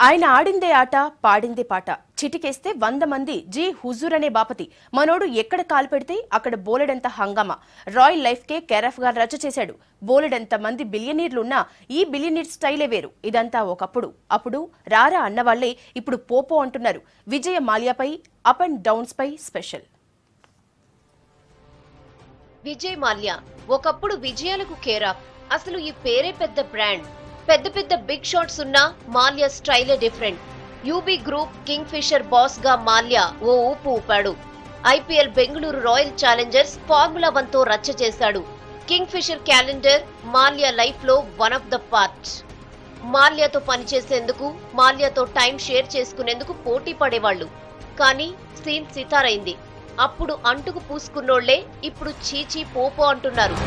ఆయన ఆడిందే ఆట పాడిందే పాట చిటికేస్తే 100 మంది జీ హుజూర్ అనే బాపతి మనోడు ఎక్కడ కాలు పెడితే అక్కడ బోలెడంత హంగామా రాయల్ లైఫ్ కే కేరఫ్ గా రచ్చ చేశాడు. బోలెడంత మంది బిలియనీర్లున్నా ఈ బిలియనీర్ స్టైలే వేరు. ఇదంతా ఒకప్పుడు. అప్పుడు రారా అన్నవాళ్లే ఇప్పుడు పోపో అంటున్నారు. విజయ మాల్యాపై అప్ అండ్ డౌన్స్ పై స్పెషల్. విజయ్ మాల్యా ఒకప్పుడు విజయాలకు కేరాఫ్. అసలు ఈ పేరే పెద్ద బ్రాండ్. పెద్ద పెద్ద బిగ్ షాట్స్ ఉన్న మాల్యా స్టైలే different. UB group Kingfisher boss గా మాల్యా ఓ ఊపు ఊపాడు. IPL Bengaluru Royal Challengers formula 1 తో రచ్చ చేశాడు. Kingfisher calendar Mallya life లో వన్ ఆఫ్ ద పార్ట్. మాల్యాతో పనిచేసేందుకు, మాల్యాతో టైం షేర్ చేసుకునేందుకు పోటీ పడేవాళ్లు. కానీ సీన్ సితారైంది. అప్పుడు అంటుకు పూసుకున్నోళ్లే ఇప్పుడు చీచీ పోపో అంటున్నారు.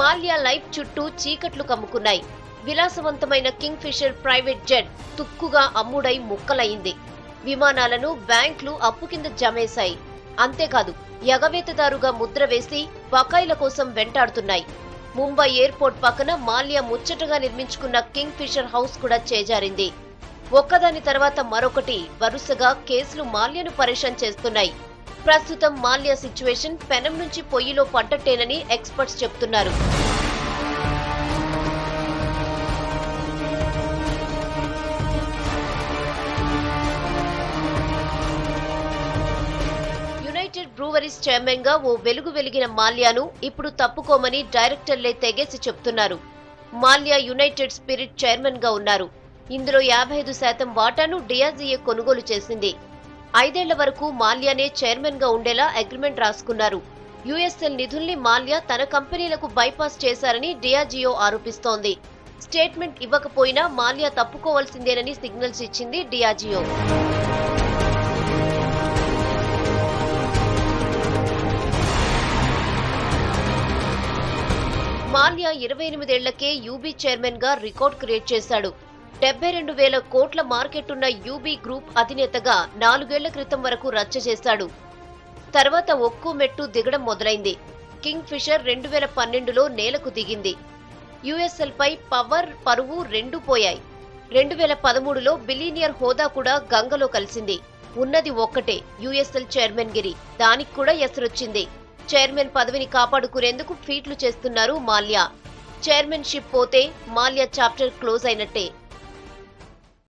మాల్యా లైఫ్ చుట్టూ చీకట్లు కమ్ముకున్నాయి. విలాసవంతమైన కింగ్ ఫిషర్ ప్రైవేట్ జెట్ తుక్కుగా అమ్ముడై ముక్కలయింది. విమానాలను బ్యాంకులు అప్పు కింద జమేశాయి. అంతేకాదు ఎగవేతదారుగా ముద్ర వేసి బకాయిల కోసం వెంటాడుతున్నాయి. ముంబై ఎయిర్పోర్ట్ పక్కన మాల్యా ముచ్చటగా నిర్మించుకున్న కింగ్ ఫిషర్ హౌస్ కూడా చేజారింది. ఒక్కదాని తర్వాత మరొకటి వరుసగా కేసులు మాల్యాను పరేషాన్ చేస్తున్నాయి. ప్రస్తుతం మాల్యా సిచ్యువేషన్ పెనం నుంచి పొయ్యిలో పడ్డట్టేనని ఎక్స్పర్ట్స్ చెప్తున్నారు. యునైటెడ్ బ్రూవరీస్ చైర్మన్ గా ఓ వెలుగు వెలిగిన మాల్యాను ఇప్పుడు తప్పుకోమని డైరెక్టర్లే తెగేసి చెప్తున్నారు. మాల్యా యునైటెడ్ స్పిరిట్ చైర్మన్ గా ఉన్నారు. ఇందులో 55% వాటాను డియాజియే కొనుగోలు చేసింది. 5 ఏళ్ల వరకు మాల్యానే చైర్మన్ గా ఉండేలా అగ్రిమెంట్ రాసుకున్నారు. యుఎస్ఎల్ నిధుల్ని మాల్యా తన కంపెనీలకు బైపాస్ చేశారని డియాజియో ఆరోపిస్తోంది. స్టేట్మెంట్ ఇవ్వకపోయినా మాల్యా తప్పుకోవాల్సిందేనని సిగ్నల్స్ ఇచ్చింది డియాజియో. మాల్యా 28 ఏళ్లకే యూబీ చైర్మన్ గా రికార్డ్ క్రియేట్ చేశాడు. 72,000 కోట్ల మార్కెట్ ఉన్న యూబీ గ్రూప్ అధినేతగా 4 ఏళ్ల క్రితం వరకు రచ్చ చేశాడు. తర్వాత ఒక్కో మెట్టు దిగడం మొదలైంది. కింగ్ ఫిషర్ 2012లో నేలకు దిగింది. యుఎస్ఎల్ పై పవర్, పరువు రెండూ పోయాయి. 2013లో బిలియనియర్ హోదా కూడా గంగలో కలిసింది. ఉన్నది ఒక్కటే యుఎస్ఎల్ చైర్మన్ గిరి. దానికి కూడా ఎసరొచ్చింది. చైర్మన్ పదవిని కాపాడుకునేందుకు ఫీట్లు చేస్తున్నారు మాల్యా. చైర్మన్షిప్ పోతే మాల్యా చాప్టర్ క్లోజ్ అయినట్టే.